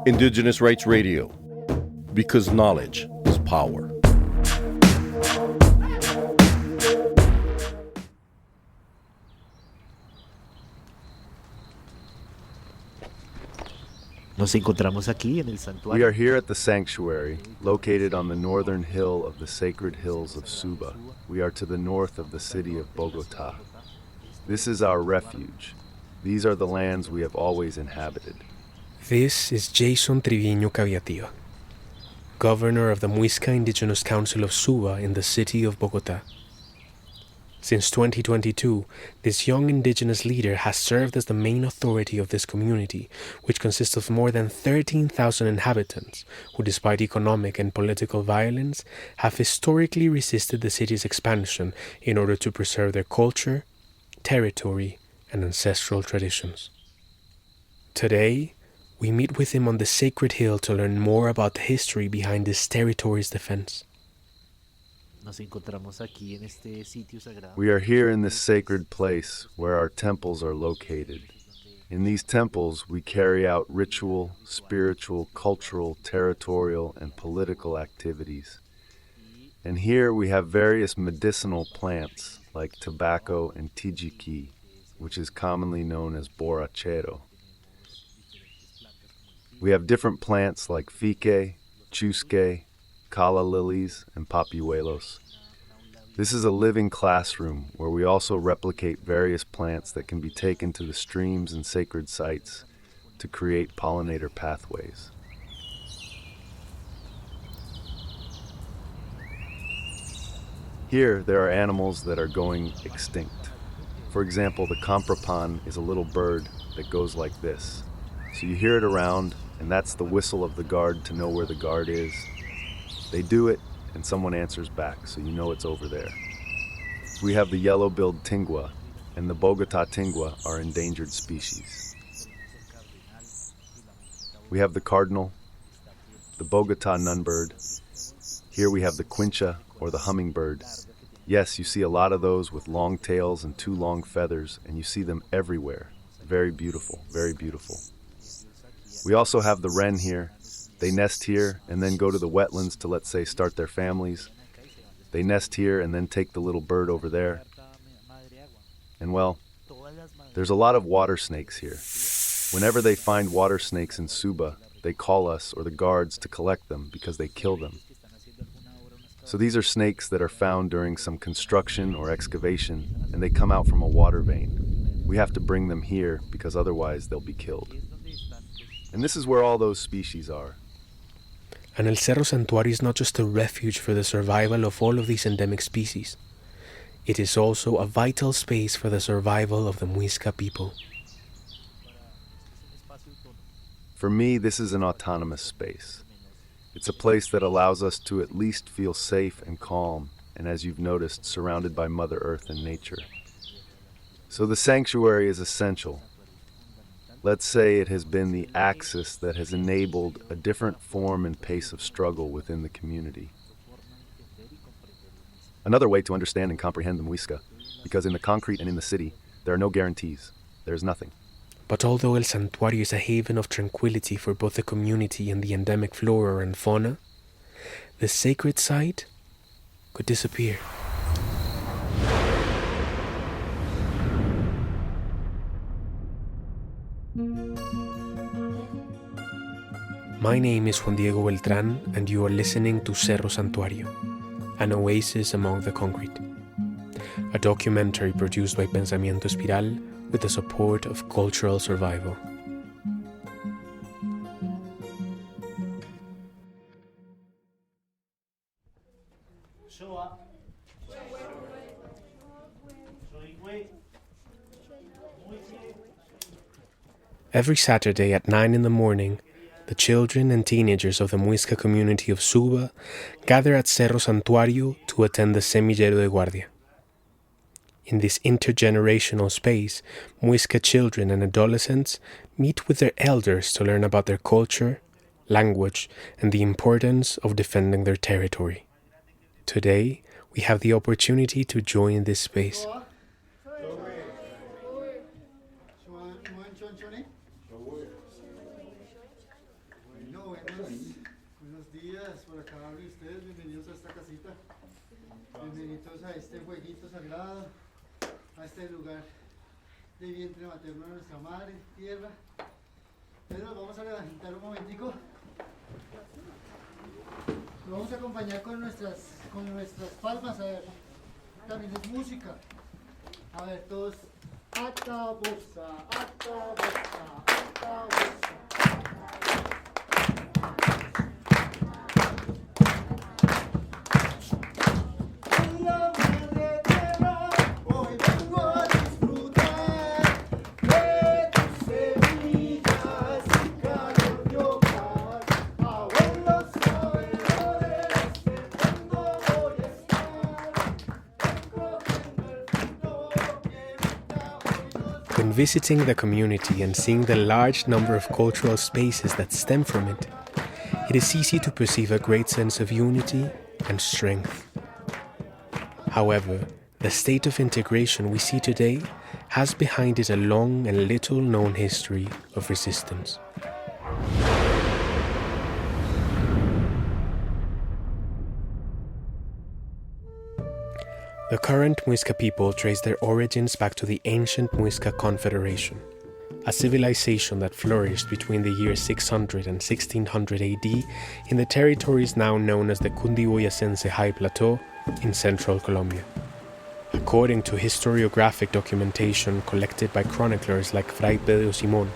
Indigenous Rights Radio, because knowledge is power. Nos encontramos aquí en el santuario. We are here at the sanctuary, located on the northern hill of the sacred hills of Suba. We are to the north of the city of Bogotá. This is our refuge. These are the lands we have always inhabited. This is Jason Triviño Caviativa, governor of the Muisca Indigenous Council of Suba in the city of Bogotá. Since 2022, this young indigenous leader has served as the main authority of this community, which consists of more than 13,000 inhabitants, who despite economic and political violence, have historically resisted the city's expansion in order to preserve their culture, territory, and ancestral traditions. Today, we meet with him on the sacred hill to learn more about the history behind this territory's defense. Nos encontramos aquí en este sitio sagrado. We are here in this sacred place where our temples are located. In these temples, we carry out ritual, spiritual, cultural, territorial, and political activities. And here we have various medicinal plants like tobacco and tijiqui, which is commonly known as borrachero. We have different plants like fique, chusque, calla lilies, and papiuelos. This is a living classroom where we also replicate various plants that can be taken to the streams and sacred sites to create pollinator pathways. Here, there are animals that are going extinct. For example, the comprapan is a little bird that goes like this. So you hear it around, and that's the whistle of the guard to know where the guard is. They do it, and someone answers back, so you know it's over there. We have the yellow-billed tingua, and the Bogotá tingua are endangered species. We have the cardinal, the Bogotá nunbird. Here we have the quincha, or the hummingbird. Yes, you see a lot of those with long tails and two long feathers, and you see them everywhere. Very beautiful, very beautiful. We also have the wren here. They nest here and then go to the wetlands to, let's say, start their families. They nest here and then take the little bird over there. And well, there's a lot of water snakes here. Whenever they find water snakes in Suba, they call us or the guards to collect them because they kill them. So these are snakes that are found during some construction or excavation, and they come out from a water vein. We have to bring them here because otherwise they'll be killed. And this is where all those species are. And El Cerro Santuario is not just a refuge for the survival of all of these endemic species. It is also a vital space for the survival of the Muisca people. For me, this is an autonomous space. It's a place that allows us to at least feel safe and calm, and as you've noticed, surrounded by Mother Earth and nature. So the sanctuary is essential. Let's say it has been the axis that has enabled a different form and pace of struggle within the community. Another way to understand and comprehend the Muisca, because in the concrete and in the city, there are no guarantees. There is nothing. But although El Santuario is a haven of tranquility for both the community and the endemic flora and fauna, the sacred site could disappear. My name is Juan Beltrán, and you are listening to Cerro Santuario, an oasis among the concrete. A documentary produced by Pensamiento Espiral with the support of Cultural Survival. Every Saturday at 9 in the morning, the children and teenagers of the Muisca community of Suba gather at Cerro Santuario to attend the Semillero de Guardia. In this intergenerational space, Muisca children and adolescents meet with their elders to learn about their culture, language, and the importance of defending their territory. Today, we have the opportunity to join this space. Buenos días, por acá hablan ustedes, bienvenidos a esta casita, bienvenidos a este jueguito sagrado, a este lugar de vientre materno de nuestra madre, tierra. Pero nos vamos a levantar un momentico, nos vamos a acompañar con nuestras palmas, a ver, también es música, a ver todos, ata bossa, ata bossa, ata bossa. When visiting the community and seeing the large number of cultural spaces that stem from it, it is easy to perceive a great sense of unity and strength. However, the state of integration we see today has behind it a long and little known history of resistance. The current Muisca people trace their origins back to the ancient Muisca Confederation, a civilization that flourished between the years 600 and 1600 AD in the territories now known as the Cundiboyacense High Plateau in central Colombia. According to historiographic documentation collected by chroniclers like Fray Pedro Simón,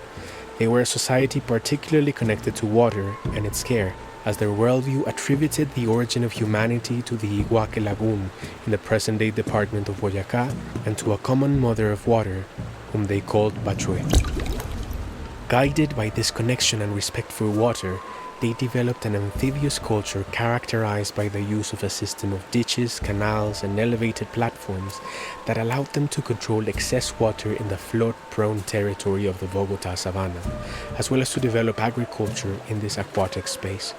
they were a society particularly connected to water and its care, as their worldview attributed the origin of humanity to the Iguaque Lagoon in the present-day department of Boyacá and to a common mother of water, whom they called Bachué. Guided by this connection and respect for water, they developed an amphibious culture characterized by the use of a system of ditches, canals, and elevated platforms that allowed them to control excess water in the flood-prone territory of the Bogotá savanna, as well as to develop agriculture in this aquatic space.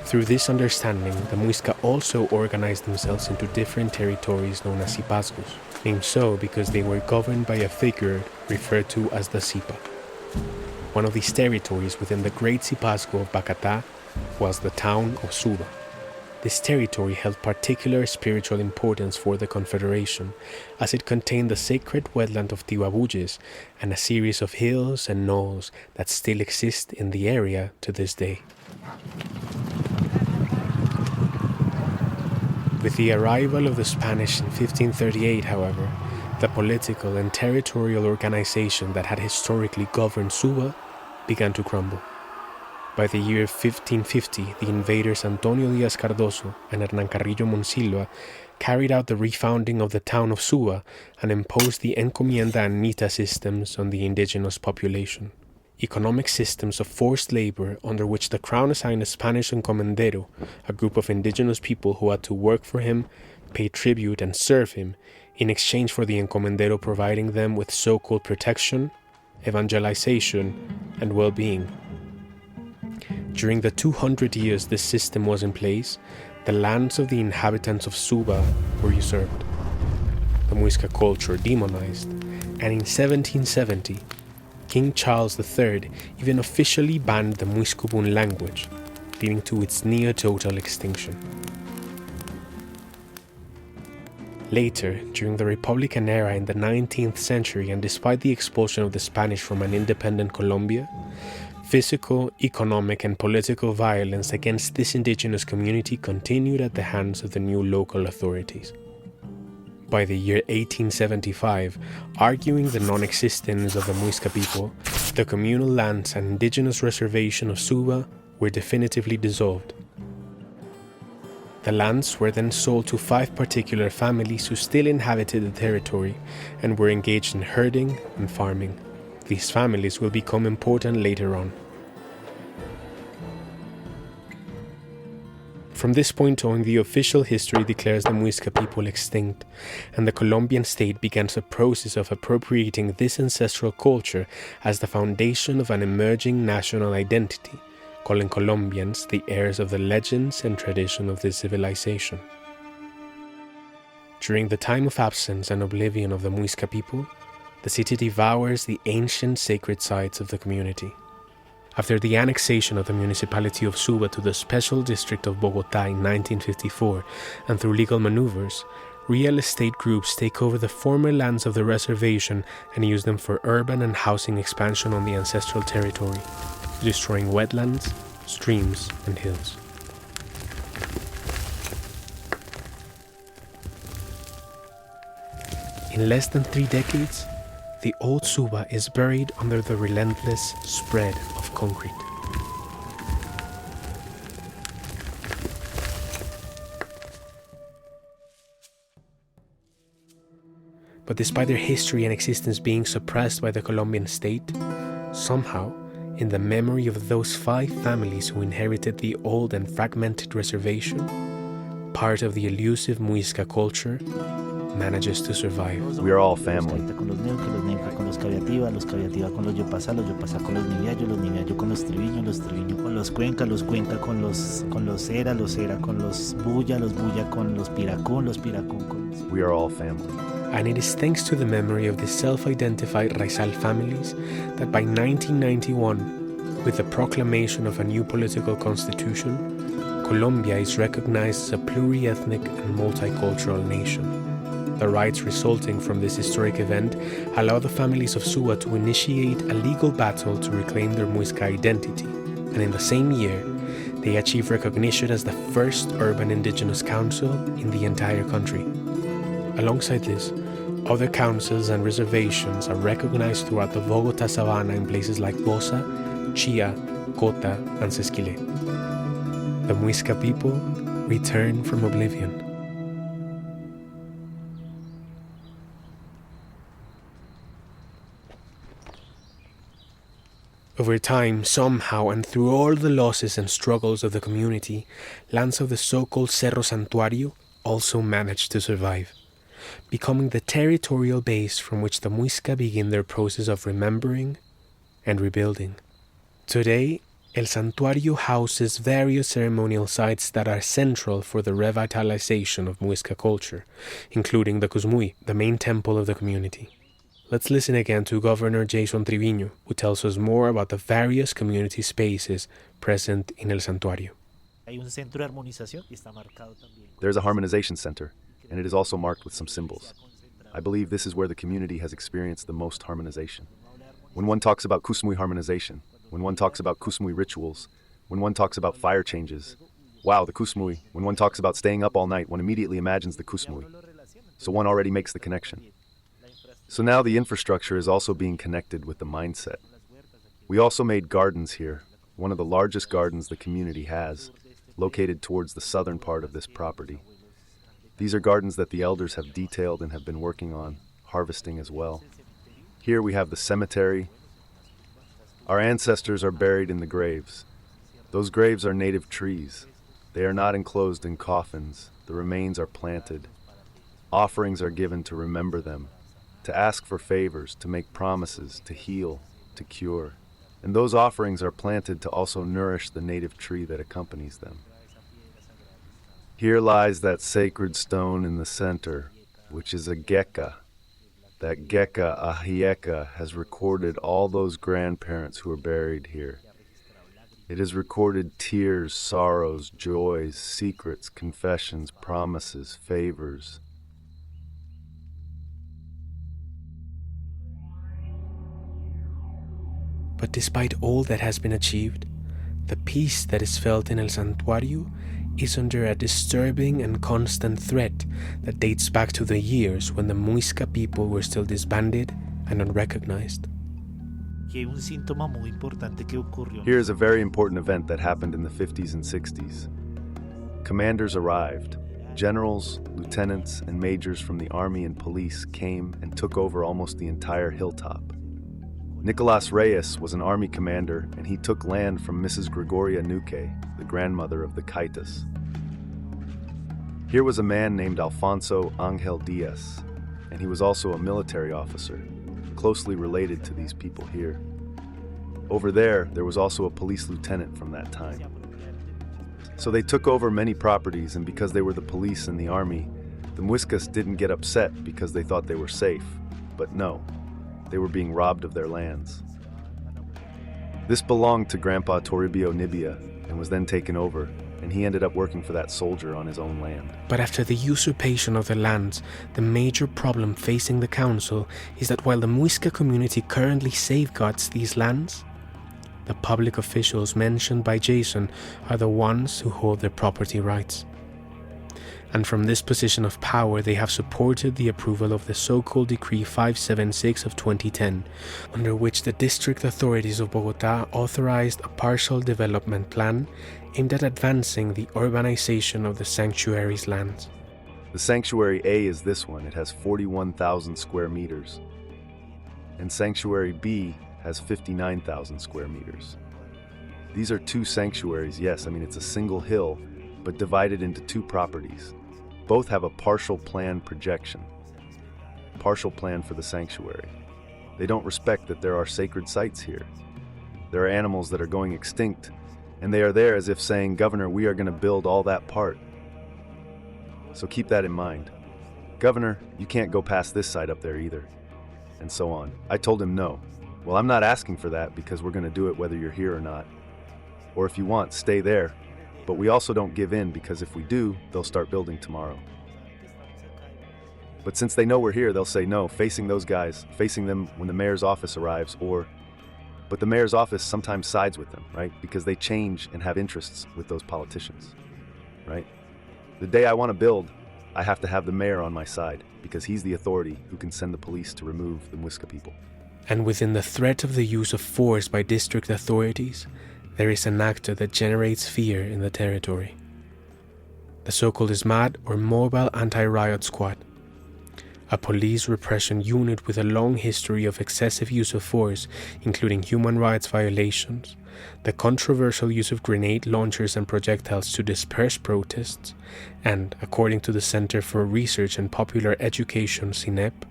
Through this understanding, the Muisca also organized themselves into different territories known as cipazgos, named so because they were governed by a figure referred to as the Cipa. One of these territories within the Great Cipazgo of Bogotá was the town of Suba. This territory held particular spiritual importance for the Confederation, as it contained the sacred wetland of Tiwabuyes and a series of hills and knolls that still exist in the area to this day. With the arrival of the Spanish in 1538, however, the political and territorial organization that had historically governed Suba began to crumble. By the year 1550, the invaders Antonio Díaz Cardoso and Hernán Carrillo Monsilva carried out the refounding of the town of Suba and imposed the encomienda and mita systems on the indigenous population, economic systems of forced labor under which the crown assigned a Spanish encomendero, a group of indigenous people who had to work for him, pay tribute, and serve him, in exchange for the encomendero providing them with so-called protection, evangelization, and well-being. During the 200 years this system was in place, the lands of the inhabitants of Suba were usurped, the Muisca culture demonized, and in 1770, King Charles III even officially banned the Muiscabun language, leading to its near-total extinction. Later, during the Republican era in the 19th century, and despite the expulsion of the Spanish from an independent Colombia, physical, economic, and political violence against this indigenous community continued at the hands of the new local authorities. By the year 1875, arguing the non-existence of the Muisca people, the communal lands and indigenous reservation of Suba were definitively dissolved. The lands were then sold to 5 particular families who still inhabited the territory and were engaged in herding and farming. These families will become important later on. From this point on, the official history declares the Muisca people extinct, and the Colombian state begins a process of appropriating this ancestral culture as the foundation of an emerging national identity, calling Colombians the heirs of the legends and tradition of this civilization. During the time of absence and oblivion of the Muisca people, the city devours the ancient sacred sites of the community. After the annexation of the municipality of Suba to the special district of Bogotá in 1954, and through legal maneuvers, real estate groups take over the former lands of the reservation and use them for urban and housing expansion on the ancestral territory, destroying wetlands, streams, and hills. In less than 3 decades, the old Suba is buried under the relentless spread of concrete. But despite their history and existence being suppressed by the Colombian state, somehow, in the memory of those 5 families who inherited the old and fragmented reservation, part of the elusive Muisca culture manages to survive. We are all family. Con los Neuca con los Caviativa con los Yopasa con los Niviallo con los Triviño con los Cuenca con los Cera con los Bulla con los Piracún con los... We are all family. And it is thanks to the memory of the self-identified Raizal families that by 1991, with the proclamation of a new political constitution, Colombia is recognized as a pluri-ethnic and multicultural nation. The rights resulting from this historic event allow the families of Suba to initiate a legal battle to reclaim their Muisca identity, and in the same year, they achieve recognition as the first urban indigenous council in the entire country. Alongside this, other councils and reservations are recognized throughout the Bogotá Sabana in places like Bosa, Chía, Cota, and Sesquilé. The Muisca people return from oblivion. Over time, somehow, and through all the losses and struggles of the community, lands of the so-called Cerro Santuario also managed to survive, becoming the territorial base from which the Muisca begin their process of remembering and rebuilding. Today, El Santuario houses various ceremonial sites that are central for the revitalization of Muisca culture, including the Cusmuy, the main temple of the community. Let's listen again to Governor Jason Triviño, who tells us more about the various community spaces present in El Santuario. There's a harmonization center, and it is also marked with some symbols. I believe this is where the community has experienced the most harmonization. When one talks about Cusmuy harmonization, when one talks about Cusmuy rituals, when one talks about fire changes, wow, the Cusmuy, when one talks about staying up all night, one immediately imagines the Cusmuy. So one already makes the connection. So now the infrastructure is also being connected with the mindset. We also made gardens here, one of the largest gardens the community has, located towards the southern part of this property. These are gardens that the elders have detailed and have been working on, harvesting as well. Here we have the cemetery. Our ancestors are buried in the graves. Those graves are native trees. They are not enclosed in coffins. The remains are planted. Offerings are given to remember them, to ask for favors, to make promises, to heal, to cure. And those offerings are planted to also nourish the native tree that accompanies them. Here lies that sacred stone in the center, which is a geka. That geka, Ahieka, has recorded all those grandparents who are buried here. It has recorded tears, sorrows, joys, secrets, confessions, promises, favors. But despite all that has been achieved, the peace that is felt in El Santuario is under a disturbing and constant threat that dates back to the years when the Muisca people were still disbanded and unrecognized. Here is a very important event that happened in the 50s and 60s. Commanders arrived. Generals, lieutenants, and majors from the army and police came and took over almost the entire hilltop. Nicolas Reyes was an army commander, and he took land from Mrs. Gregoria Nuque, the grandmother of the Caitas. Here was a man named Alfonso Angel Diaz, and he was also a military officer, closely related to these people here. Over there was also a police lieutenant from that time. So they took over many properties, and because they were the police and the army, the Muiscas didn't get upset because they thought they were safe. But no, they were being robbed of their lands. This belonged to Grandpa Toribio Nibia and was then taken over, and he ended up working for that soldier on his own land. But after the usurpation of the lands, the major problem facing the council is that while the Muisca community currently safeguards these lands, the public officials mentioned by Jason are the ones who hold their property rights. And from this position of power, they have supported the approval of the so-called Decree 576 of 2010, under which the district authorities of Bogotá authorized a partial development plan aimed at advancing the urbanization of the sanctuary's lands. The Sanctuary A is this one. It has 41,000 square meters. And Sanctuary B has 59,000 square meters. These are two sanctuaries, yes, it's a single hill, but divided into two properties. Both have a partial plan projection. Partial plan for the sanctuary. They don't respect that there are sacred sites here. There are animals that are going extinct, and they are there as if saying, Governor, we are going to build all that part. So keep that in mind. Governor, you can't go past this site up there either. And so on. I told him no. Well, I'm not asking for that because we're going to do it whether you're here or not. Or if you want, stay there. But we also don't give in because if we do, they'll start building tomorrow. But since they know we're here, they'll say no, facing those guys, facing them when the mayor's office arrives, but the mayor's office sometimes sides with them, right? Because they change and have interests with those politicians, right? The day I want to build, I have to have the mayor on my side because he's the authority who can send the police to remove the Muisca people. And within the threat of the use of force by district authorities, there is an actor that generates fear in the territory. The so-called SMAT, or Mobile Anti-Riot Squad, a police repression unit with a long history of excessive use of force, including human rights violations, the controversial use of grenade launchers and projectiles to disperse protests, and, according to the Center for Research and Popular Education, CINEP,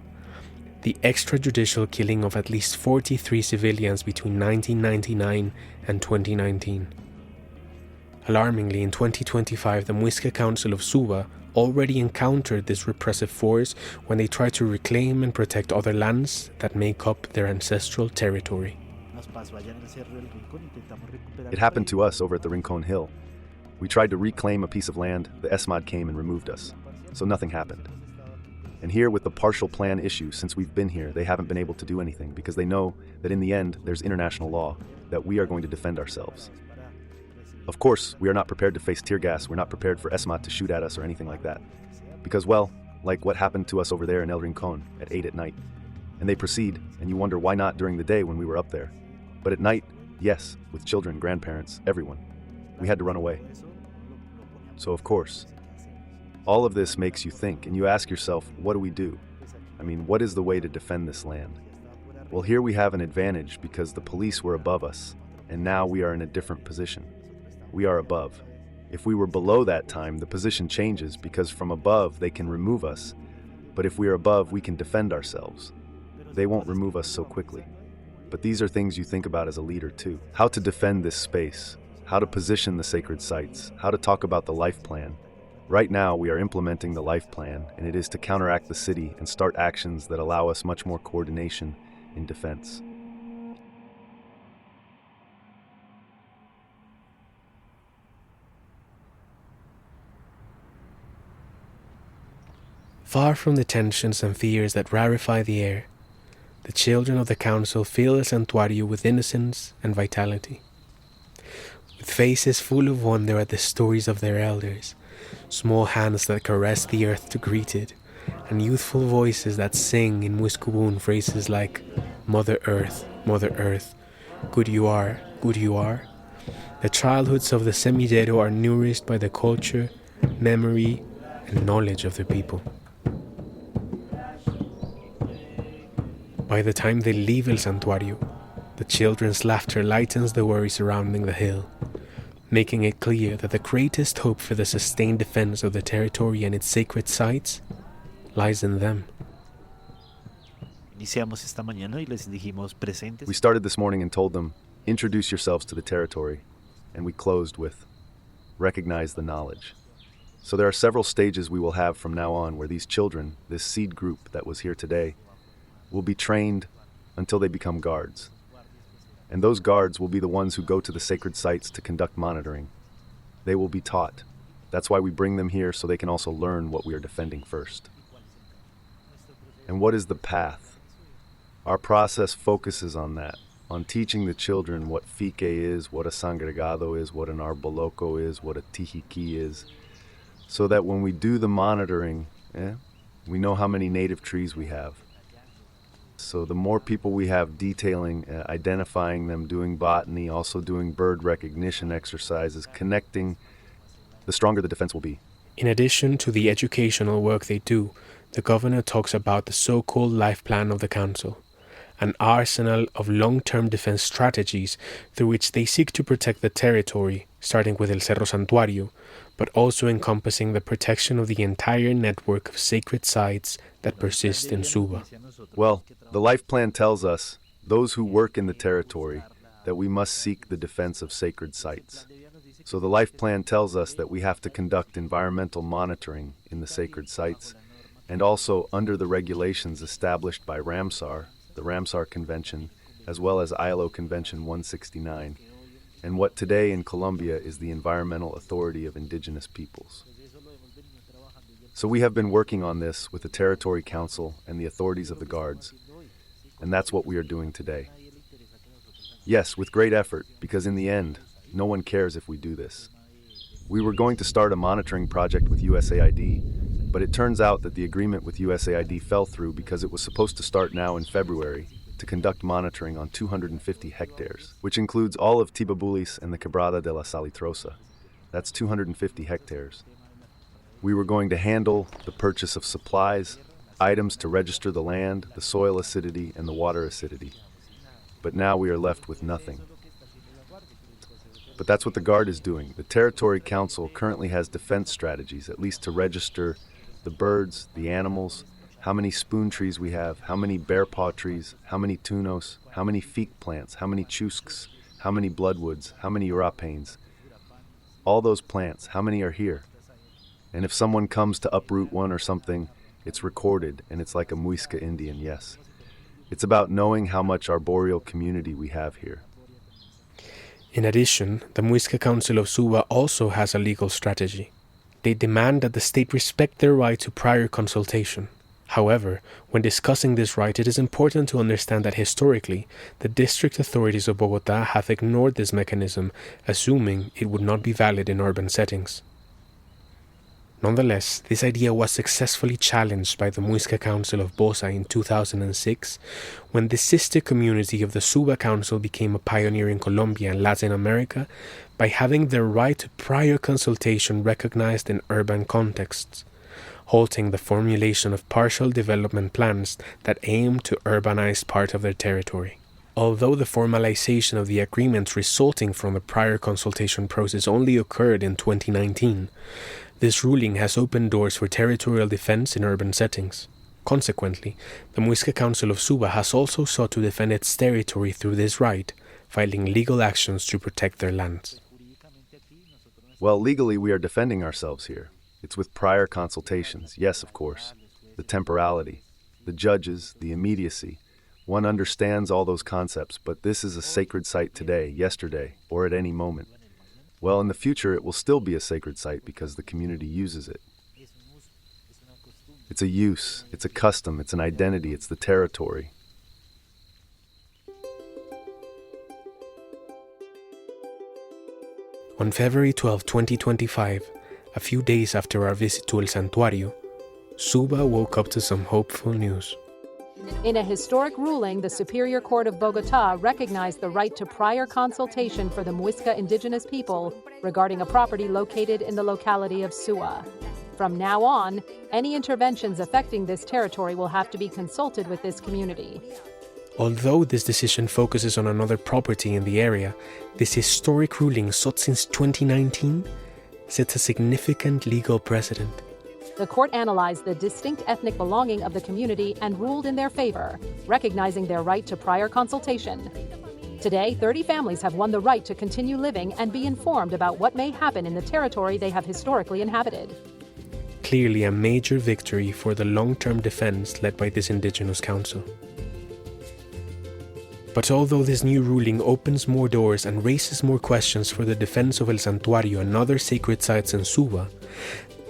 the extrajudicial killing of at least 43 civilians between 1999 and 2019. Alarmingly, in 2025, the Muisca Council of Suba already encountered this repressive force when they tried to reclaim and protect other lands that make up their ancestral territory. It happened to us over at the Rincon Hill. We tried to reclaim a piece of land, the ESMAD came and removed us, so nothing happened. And here with the partial plan issue, since we've been here, they haven't been able to do anything because they know that in the end, there's international law, that we are going to defend ourselves. Of course, we are not prepared to face tear gas, we're not prepared for ESMAD to shoot at us or anything like that. Because, well, like what happened to us over there in El Rincon at 8 at night. And they proceed, and you wonder why not during the day when we were up there. But at night, yes, with children, grandparents, everyone. We had to run away. So of course, all of this makes you think, and you ask yourself, what do we do? What is the way to defend this land? Well, here we have an advantage because the police were above us, and now we are in a different position. We are above. If we were below that time, the position changes because from above they can remove us, but if we are above, we can defend ourselves. They won't remove us so quickly. But these are things you think about as a leader too. How to defend this space, how to position the sacred sites, how to talk about the life plan. Right now, we are implementing the life plan, and it is to counteract the city and start actions that allow us much more coordination in defense. Far from the tensions and fears that rarefy the air, the children of the council fill the santuario with innocence and vitality. With faces full of wonder at the stories of their elders, small hands that caress the earth to greet it, and youthful voices that sing in Muiscubun phrases like Mother Earth, good you are, good you are. The childhoods of the semillero are nourished by the culture, memory, and knowledge of the people. By the time they leave El Santuario, the children's laughter lightens the worry surrounding the hill, making it clear that the greatest hope for the sustained defense of the territory and its sacred sites lies in them. We started this morning and told them, introduce yourselves to the territory, and we closed with, recognize the knowledge. So there are several stages we will have from now on where these children, this seed group that was here today, will be trained until they become guards. And those guards will be the ones who go to the sacred sites to conduct monitoring. They will be taught. That's why we bring them here, so they can also learn what we are defending first. And what is the path? Our process focuses on that, on teaching the children what fique is, what a sangregado is, what an arboloco is, what a tijiki is, so that when we do the monitoring, we know how many native trees we have. So the more people we have detailing, identifying them, doing botany, also doing bird recognition exercises, connecting, the stronger the defense will be. In addition to the educational work they do, the governor talks about the so-called life plan of the council, an arsenal of long-term defense strategies through which they seek to protect the territory, starting with El Cerro Santuario, but also encompassing the protection of the entire network of sacred sites that persist in Suba. Well, the life plan tells us, those who work in the territory, that we must seek the defense of sacred sites. So the life plan tells us that we have to conduct environmental monitoring in the sacred sites, and also under the regulations established by Ramsar, the Ramsar Convention, as well as ILO Convention 169, and what today in Colombia is the Environmental Authority of Indigenous Peoples. So we have been working on this with the Territory Council and the authorities of the guards, and that's what we are doing today. Yes, with great effort, because in the end, no one cares if we do this. We were going to start a monitoring project with USAID, but it turns out that the agreement with USAID fell through because it was supposed to start now in February to conduct monitoring on 250 hectares, which includes all of Tibabulis and the Quebrada de la Salitrosa. That's 250 hectares. We were going to handle the purchase of supplies, items to register the land, the soil acidity, and the water acidity. But now we are left with nothing. But that's what the Guard is doing. The Territory Council currently has defense strategies, at least to register the birds, the animals, how many spoon trees we have, how many bear paw trees, how many tunos, how many fique plants, how many chusks, how many bloodwoods, how many urapanes. All those plants, how many are here? And if someone comes to uproot one or something, it's recorded, and it's like a Muisca Indian, yes. It's about knowing how much arboreal community we have here. In addition, the Muisca Council of Suba also has a legal strategy. They demand that the state respect their right to prior consultation. However, when discussing this right, it is important to understand that historically, the district authorities of Bogotá have ignored this mechanism, assuming it would not be valid in urban settings. Nonetheless, this idea was successfully challenged by the Muisca Council of Bosa in 2006, when the sister community of the Suba Council became a pioneer in Colombia and Latin America by having their right to prior consultation recognized in urban contexts, halting the formulation of partial development plans that aim to urbanize part of their territory. Although the formalization of the agreements resulting from the prior consultation process only occurred in 2019, this ruling has opened doors for territorial defense in urban settings. Consequently, the Muisca Council of Suba has also sought to defend its territory through this right, filing legal actions to protect their lands. Well, legally we are defending ourselves here. It's with prior consultations, yes, of course. The temporality, the judges, the immediacy. One understands all those concepts, but this is a sacred site today, yesterday, or at any moment. Well, in the future, it will still be a sacred site because the community uses it. It's a use, it's a custom, it's an identity, it's the territory. On February 12, 2025, a few days after our visit to El Santuario, Suba woke up to some hopeful news. In a historic ruling, the Superior Court of Bogotá recognized the right to prior consultation for the Muisca indigenous people regarding a property located in the locality of Suba. From now on, any interventions affecting this territory will have to be consulted with this community. Although this decision focuses on another property in the area, this historic ruling, sought since 2019, sets a significant legal precedent. The court analyzed the distinct ethnic belonging of the community and ruled in their favor, recognizing their right to prior consultation. Today, 30 families have won the right to continue living and be informed about what may happen in the territory they have historically inhabited. Clearly a major victory for the long-term defense led by this Indigenous Council. But although this new ruling opens more doors and raises more questions for the defense of El Santuario and other sacred sites in Suba,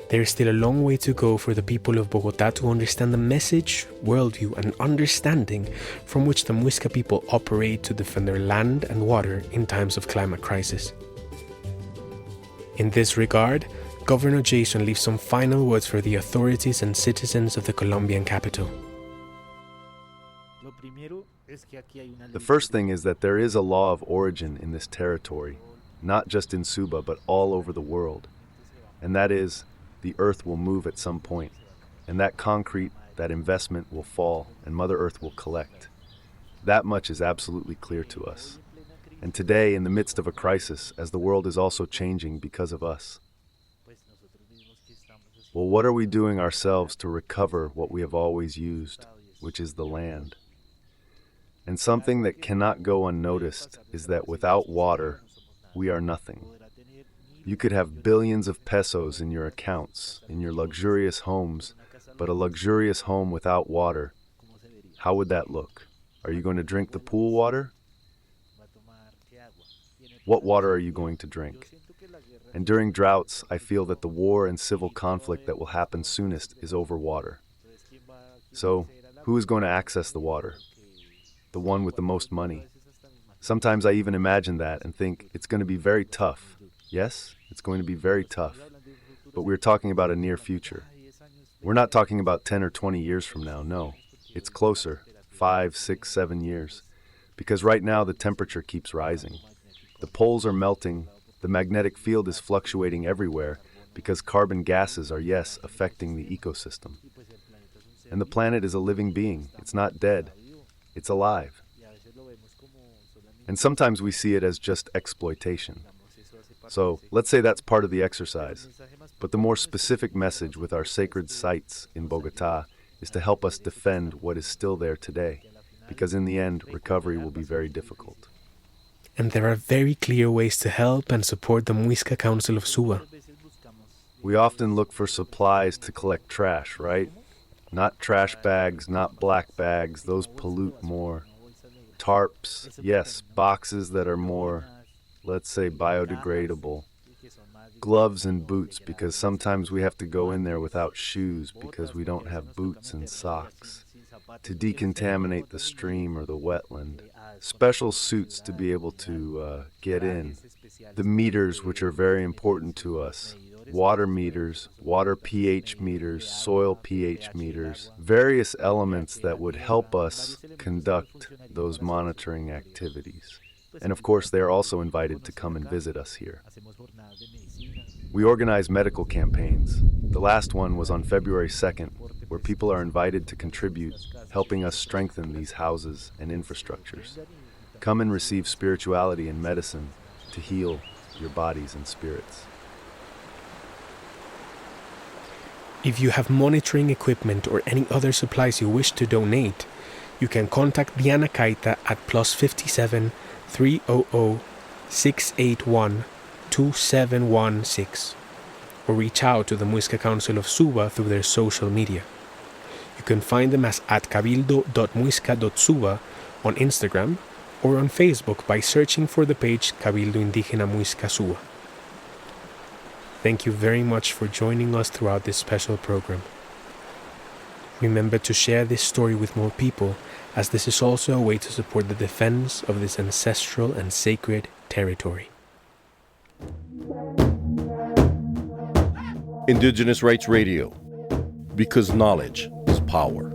there is still a long way to go for the people of Bogotá to understand the message, worldview, and understanding from which the Muisca people operate to defend their land and water in times of climate crisis. In this regard, Governor Jason leaves some final words for the authorities and citizens of the Colombian capital. The first thing is that there is a law of origin in this territory, not just in Suba, but all over the world. And that is, the earth will move at some point, and that concrete, that investment will fall, and Mother Earth will collect. That much is absolutely clear to us. And today, in the midst of a crisis, as the world is also changing because of us, well, what are we doing ourselves to recover what we have always used, which is the land? And something that cannot go unnoticed is that without water, we are nothing. You could have billions of pesos in your accounts, in your luxurious homes, but a luxurious home without water, how would that look? Are you going to drink the pool water? What water are you going to drink? And during droughts, I feel that the war and civil conflict that will happen soonest is over water. So, who is going to access the water? The one with the most money. Sometimes I even imagine that and think it's going to be very tough. Yes, it's going to be very tough. But we're talking about a near future. We're not talking about 10 or 20 years from now, no. It's closer, 5, 6, 7 years. Because right now the temperature keeps rising. The poles are melting, the magnetic field is fluctuating everywhere because carbon gases are, yes, affecting the ecosystem. And the planet is a living being. It's not dead. It's alive. And sometimes we see it as just exploitation. So let's say that's part of the exercise. But the more specific message with our sacred sites in Bogotá is to help us defend what is still there today, because in the end, recovery will be very difficult. And there are very clear ways to help and support the Muisca Council of Suba. We often look for supplies to collect trash, right? Not trash bags, not black bags, those pollute more. Tarps, yes, boxes that are more, let's say, biodegradable. Gloves and boots, because sometimes we have to go in there without shoes because we don't have boots and socks. To decontaminate the stream or the wetland. Special suits to be able to get in. The meters, which are very important to us. Water meters, water pH meters, soil pH meters. Various elements that would help us conduct those monitoring activities. And of course, they are also invited to come and visit us here. We organize medical campaigns. The last one was on February 2nd, where people are invited to contribute, helping us strengthen these houses and infrastructures. Come and receive spirituality and medicine to heal your bodies and spirits. If you have monitoring equipment or any other supplies you wish to donate, you can contact Diana Caita at +57 300 681 2716 or reach out to the Muisca Council of Suba through their social media. You can find them as at cabildo.muisca.suba on Instagram or on Facebook by searching for the page Cabildo Indígena Muisca Suba. Thank you very much for joining us throughout this special program. Remember to share this story with more people, as this is also a way to support the defense of this ancestral and sacred territory. Indigenous Rights Radio, because knowledge is power.